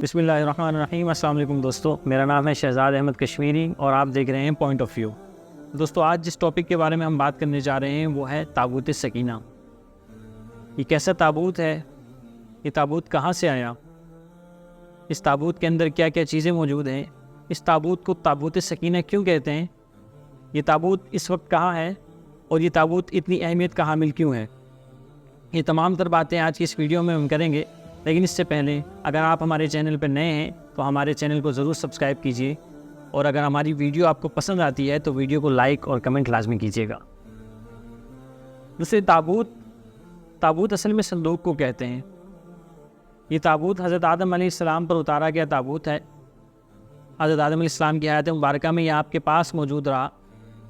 بسم اللہ الرحمن الرحیم۔ السلام علیکم دوستو، میرا نام ہے شہزاد احمد کشمیری اور آپ دیکھ رہے ہیں پوائنٹ آف ویو۔ دوستو، آج جس ٹاپک کے بارے میں ہم بات کرنے جا رہے ہیں وہ ہے تابوت سکینہ۔ یہ کیسا تابوت ہے؟ یہ تابوت کہاں سے آیا؟ اس تابوت کے اندر کیا کیا چیزیں موجود ہیں؟ اس تابوت کو تابوت سکینہ کیوں کہتے ہیں؟ یہ تابوت اس وقت کہاں ہے اور یہ تابوت اتنی اہمیت کا حامل کیوں ہے؟ یہ تمام تر باتیں آج کی اس ویڈیو میں ہم کریں گے، لیکن اس سے پہلے اگر آپ ہمارے چینل پر نئے ہیں تو ہمارے چینل کو ضرور سبسکرائب کیجیے، اور اگر ہماری ویڈیو آپ کو پسند آتی ہے تو ویڈیو کو لائک اور کمنٹ لازمی کیجیے گا۔ دوسرے، تابوت اصل میں صندوق کو کہتے ہیں۔ یہ تابوت حضرت آدم علیہ السلام پر اتارا گیا تابوت ہے۔ حضرت آدم علیہ السلام کی حیات مبارکہ میں یہ آپ کے پاس موجود رہا،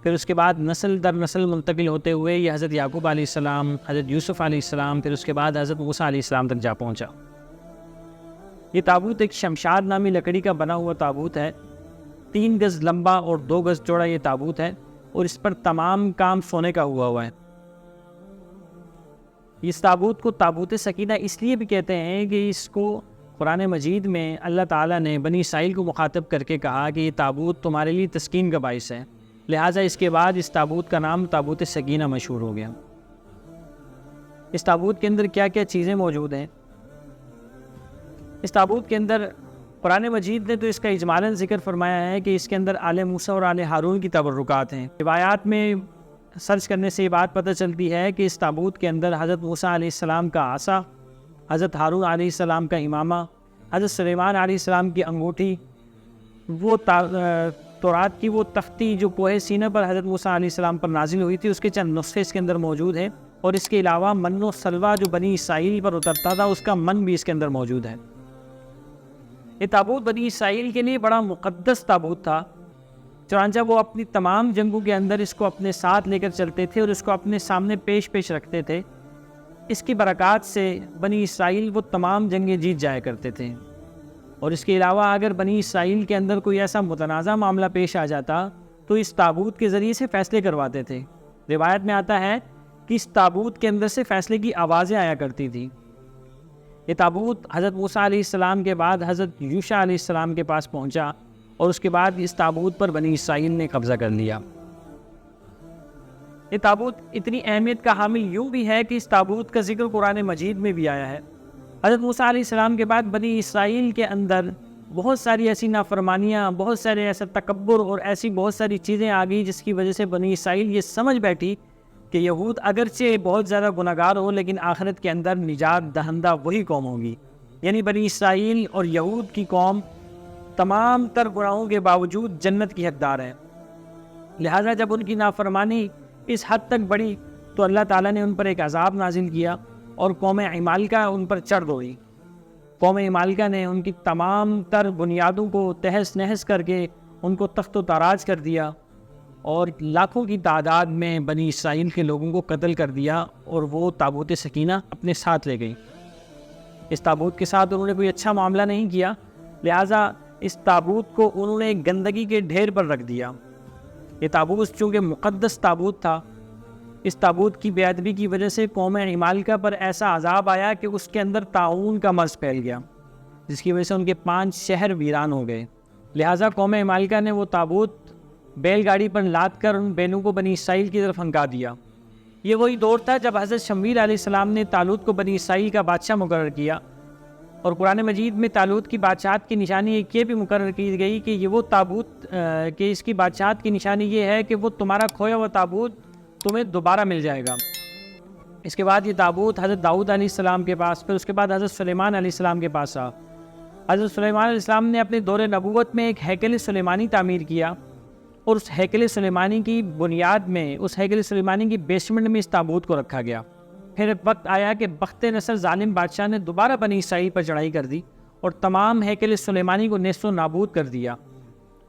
پھر اس کے بعد نسل در نسل منتقل ہوتے ہوئے یہ حضرت یعقوب علیہ السلام، حضرت یوسف علیہ السلام، پھر اس کے بعد حضرت موسیٰ علیہ السلام تک جا پہنچا۔ یہ تابوت ایک شمشاد نامی لکڑی کا بنا ہوا تابوت ہے۔ 3 گز لمبا اور 2 گز چوڑا یہ تابوت ہے، اور اس پر تمام کام سونے کا ہوا ہے۔ اس تابوت کو تابوت سکینہ اس لیے بھی کہتے ہیں کہ اس کو قرآن مجید میں اللہ تعالیٰ نے بنی اسرائیل کو مخاطب کر کے کہا کہ یہ تابوت تمہارے لیے تسکین کا باعث ہے، لہٰذا اس کے بعد اس تابوت کا نام تابوت سکینہ مشہور ہو گیا۔ اس تابوت کے اندر کیا کیا چیزیں موجود ہیں؟ اس تابوت کے اندر قرآن مجید نے تو اس کا اجمالاً ذکر فرمایا ہے کہ اس کے اندر آل موسیٰ اور آل ہارون کی تبرکات ہیں۔ روایات میں سرچ کرنے سے یہ بات پتہ چلتی ہے کہ اس تابوت کے اندر حضرت موسیٰ علیہ السلام کا عصا، حضرت ہارون علیہ السلام کا امامہ، حضرت سلیمان علیہ السلام کی انگوٹھی، وہ تورات کی وہ تختی جو کوہ سینہ پر حضرت موسیٰ علیہ السلام پر نازل ہوئی تھی، اس کے چند نسخے اس کے اندر موجود ہیں، اور اس کے علاوہ من و سلوہ جو بنی اسرائیل پر اترتا تھا اس کا من بھی اس کے اندر موجود ہے۔ یہ تابوت بنی اسرائیل کے لیے بڑا مقدس تابوت تھا، چنانچہ وہ اپنی تمام جنگوں کے اندر اس کو اپنے ساتھ لے کر چلتے تھے اور اس کو اپنے سامنے پیش رکھتے تھے۔ اس کی برکات سے بنی اسرائیل وہ تمام جنگیں جیت جایا کرتے تھے، اور اس کے علاوہ اگر بنی اسرائیل کے اندر کوئی ایسا متنازع معاملہ پیش آ جاتا تو اس تابوت کے ذریعے سے فیصلے کرواتے تھے۔ روایت میں آتا ہے کہ اس تابوت کے اندر سے فیصلے کی آوازیں آیا کرتی تھیں۔ یہ تابوت حضرت موسیٰ علیہ السلام کے بعد حضرت یوشع علیہ السلام کے پاس پہنچا، اور اس کے بعد اس تابوت پر بنی اسرائیل نے قبضہ کر لیا۔ یہ تابوت اتنی اہمیت کا حامل یوں بھی ہے کہ اس تابوت کا ذکر قرآن مجید میں بھی آیا ہے۔ حضرت موسیٰ علیہ السلام کے بعد بنی اسرائیل کے اندر بہت ساری ایسی نافرمانیاں، بہت سارے ایسا تکبر اور ایسی بہت ساری چیزیں آ گئی جس کی وجہ سے بنی اسرائیل یہ سمجھ بیٹھی کہ یہود اگرچہ بہت زیادہ گناہگار ہو لیکن آخرت کے اندر نجات دہندہ وہی قوم ہوگی، یعنی بنی اسرائیل اور یہود کی قوم تمام تر گناہوں کے باوجود جنت کی حقدار ہے۔ لہٰذا جب ان کی نافرمانی اس حد تک بڑھی تو اللہ تعالیٰ نے ان پر ایک عذاب نازل کیا، اور قوم عمالقہ ان پر چڑھ گئی۔ قوم عمالقہ نے ان کی تمام تر بنیادوں کو تہس نہس کر کے ان کو تخت و تاراج کر دیا، اور لاکھوں کی تعداد میں بنی اسرائیل کے لوگوں کو قتل کر دیا، اور وہ تابوت سکینہ اپنے ساتھ لے گئی۔ اس تابوت کے ساتھ انہوں نے کوئی اچھا معاملہ نہیں کیا، لہٰذا اس تابوت کو انہوں نے گندگی کے ڈھیر پر رکھ دیا۔ یہ تابوت چونکہ مقدس تابوت تھا، اس تابوت کی بے ادبی کی وجہ سے قوم عمالقہ پر ایسا عذاب آیا کہ اس کے اندر طاعون کا مرض پھیل گیا، جس کی وجہ سے ان کے 5 شہر ویران ہو گئے۔ لہٰذا قوم عمالقہ نے وہ تابوت بیل گاڑی پر لاد کر ان بیلوں کو بنی اسرائیل کی طرف ہنکا دیا۔ یہ وہی دور تھا جب حضرت شمویل علیہ السلام نے طالوت کو بنی اسرائیل کا بادشاہ مقرر کیا، اور قرآن مجید میں طالوت کی بادشاہت کی نشانی ایک یہ بھی مقرر کی گئی کہ یہ وہ تابوت کہ اس کی بادشاہت کی نشانی یہ ہے کہ وہ تمہارا کھویا ہوا تابوت تمہیں دوبارہ مل جائے گا۔ اس کے بعد یہ تابوت حضرت داؤد علیہ السلام کے پاس، پھر اس کے بعد حضرت سلیمان علیہ السلام کے پاس آ۔ حضرت سلیمان علیہ السلام نے اپنے دور نبوت میں ایک ہیکل سلیمانی تعمیر کیا، اور اس ہیکل سلیمانی کی بنیاد میں، اس ہیکل سلیمانی کی بیسمنٹ میں اس تابوت کو رکھا گیا۔ پھر وقت آیا کہ بخت نصر ظالم بادشاہ نے دوبارہ بنی اسرائیل پر چڑھائی کر دی اور تمام ہیکل سلیمانی کو نیست و نابود کر دیا،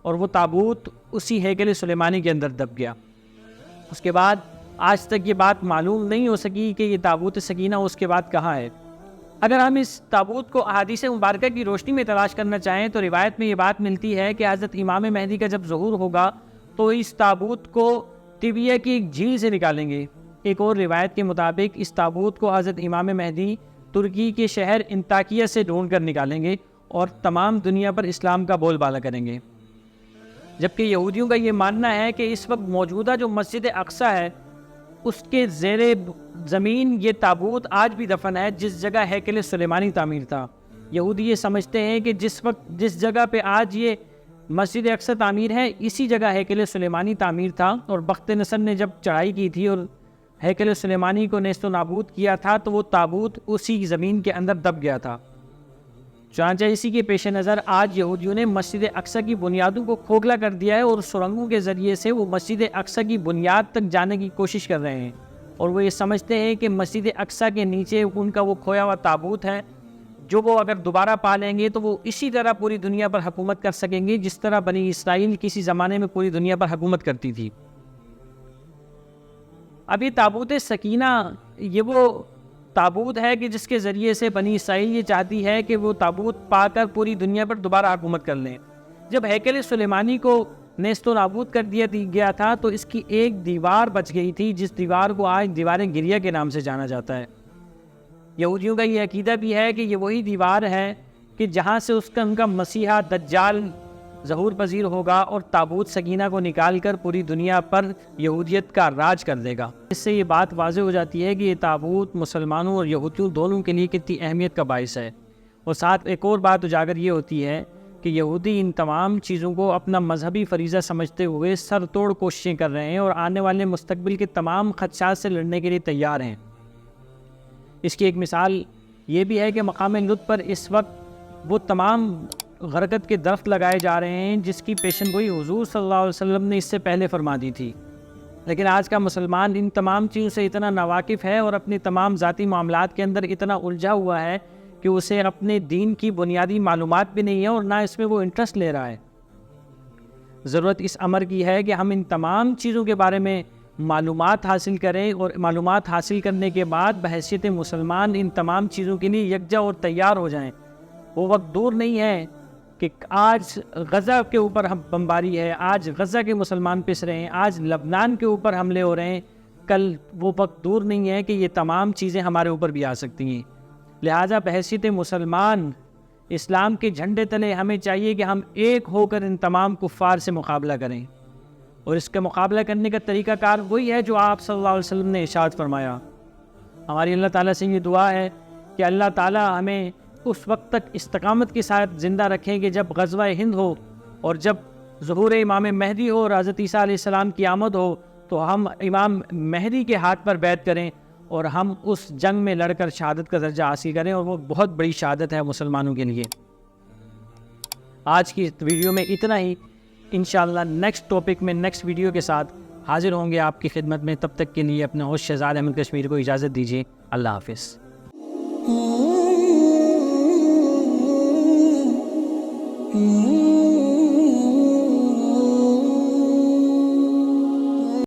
اور وہ تابوت اسی ہیکل سلیمانی کے اندر دب گیا۔ اس کے بعد آج تک یہ بات معلوم نہیں ہو سکی کہ یہ تابوت سکینہ اس کے بعد کہاں ہے۔ اگر ہم اس تابوت کو احادیث مبارکہ کی روشنی میں تلاش کرنا چاہیں تو روایت میں یہ بات ملتی ہے کہ حضرت امام مہدی کا جب ظہور ہوگا تو اس تابوت کو طبیہ کی ایک جھیل سے نکالیں گے۔ ایک اور روایت کے مطابق اس تابوت کو حضرت امام مہدی ترکی کے شہر انطاکیہ سے ڈھونڈ کر نکالیں گے اور تمام دنیا پر اسلام کا بول بالا کریں گے۔ جبکہ یہودیوں کا یہ ماننا ہے کہ اس وقت موجودہ جو مسجد اقصیٰ ہے اس کے زیر زمین یہ تابوت آج بھی دفن ہے جس جگہ ہیکل سلیمانی تعمیر تھا۔ یہودی یہ سمجھتے ہیں کہ جس جگہ پہ آج یہ مسجد اقصیٰ تعمیر ہے اسی جگہ ہیکل سلیمانی تعمیر تھا، اور بخت نصر نے جب چڑھائی کی تھی اور ہیکل سلیمانی کو نیست و نابود کیا تھا تو وہ تابوت اسی زمین کے اندر دب گیا تھا۔ چنانچہ اسی کے پیش نظر آج یہودیوں نے مسجد اقصیٰ کی بنیادوں کو کھوکھلا کر دیا ہے، اور سرنگوں کے ذریعے سے وہ مسجد اقصیٰ کی بنیاد تک جانے کی کوشش کر رہے ہیں، اور وہ یہ سمجھتے ہیں کہ مسجد اقصیٰ کے نیچے ان کا وہ کھویا ہوا تابوت ہے جو وہ اگر دوبارہ پا لیں گے تو وہ اسی طرح پوری دنیا پر حکومت کر سکیں گے جس طرح بنی اسرائیل کسی زمانے میں پوری دنیا پر حکومت کرتی تھی۔ اب یہ تابوت سکینہ یہ وہ تابوت ہے کہ جس کے ذریعے سے بنی اسرائیل یہ چاہتی ہے کہ وہ تابوت پا کر پوری دنیا پر دوبارہ حکومت کر لیں۔ جب ہیکل سلیمانی کو نیست و نابود کر دیا گیا تھا تو اس کی ایک دیوار بچ گئی تھی جس دیوار کو آج دیوار گریہ کے نام سے جانا جاتا ہے۔ یہودیوں کا یہ عقیدہ بھی ہے کہ یہ وہی دیوار ہے کہ جہاں سے ان کا مسیحا دجال ظہور پذیر ہوگا اور تابوت سکینہ کو نکال کر پوری دنیا پر یہودیت کا راج کر دے گا۔ اس سے یہ بات واضح ہو جاتی ہے کہ یہ تابوت مسلمانوں اور یہودیوں دونوں کے لیے کتنی اہمیت کا باعث ہے۔ اور ساتھ ایک اور بات اجاگر یہ ہوتی ہے کہ یہودی ان تمام چیزوں کو اپنا مذہبی فریضہ سمجھتے ہوئے سر توڑ کوششیں کر رہے ہیں اور آنے والے مستقبل کے تمام خدشات سے لڑنے کے لیے تیار ہیں۔ اس کی ایک مثال یہ بھی ہے کہ مقام لط پر اس وقت وہ تمام غرقت کے درخت لگائے جا رہے ہیں جس کی پیشن گوئی حضور صلی اللہ علیہ وسلم نے اس سے پہلے فرما دی تھی، لیکن آج کا مسلمان ان تمام چیزوں سے اتنا ناواقف ہے اور اپنے تمام ذاتی معاملات کے اندر اتنا الجھا ہوا ہے کہ اسے اپنے دین کی بنیادی معلومات بھی نہیں ہے اور نہ اس میں وہ انٹرسٹ لے رہا ہے۔ ضرورت اس امر کی ہے کہ ہم ان تمام چیزوں کے بارے میں معلومات حاصل کریں، اور معلومات حاصل کرنے کے بعد بحیثیت مسلمان ان تمام چیزوں کے لیے یکجا اور تیار ہو جائیں۔ وہ وقت دور نہیں ہے کہ آج غزہ کے اوپر ہم بمباری ہے، آج غزہ کے مسلمان پس رہے ہیں، آج لبنان کے اوپر حملے ہو رہے ہیں، کل وہ وقت دور نہیں ہے کہ یہ تمام چیزیں ہمارے اوپر بھی آ سکتی ہیں۔ لہٰذا بحیثیت مسلمان اسلام کے جھنڈے تلے ہمیں چاہیے کہ ہم ایک ہو کر ان تمام کفار سے مقابلہ کریں، اور اس کا مقابلہ کرنے کا طریقہ کار وہی ہے جو آپ صلی اللہ علیہ وسلم نے ارشاد فرمایا۔ ہماری اللہ تعالیٰ سے یہ دعا ہے کہ اللہ تعالیٰ ہمیں اس وقت تک استقامت کے ساتھ زندہ رکھیں کہ جب غزوہ ہند ہو اور جب ظہور امام مہدی ہو اور حضرت عیسیٰ علیہ السلام کی آمد ہو تو ہم امام مہدی کے ہاتھ پر بیعت کریں اور ہم اس جنگ میں لڑ کر شہادت کا درجہ حاصل کریں، اور وہ بہت بڑی شہادت ہے مسلمانوں کے لیے۔ آج کی ویڈیو میں اتنا ہی، انشاءاللہ نیکسٹ ٹاپک میں نیکسٹ ویڈیو کے ساتھ حاضر ہوں گے آپ کی خدمت میں۔ تب تک کے لیے اپنے ہوسٹ شہزاد احمد کشمیری کو اجازت دیجیے۔ اللہ حافظ۔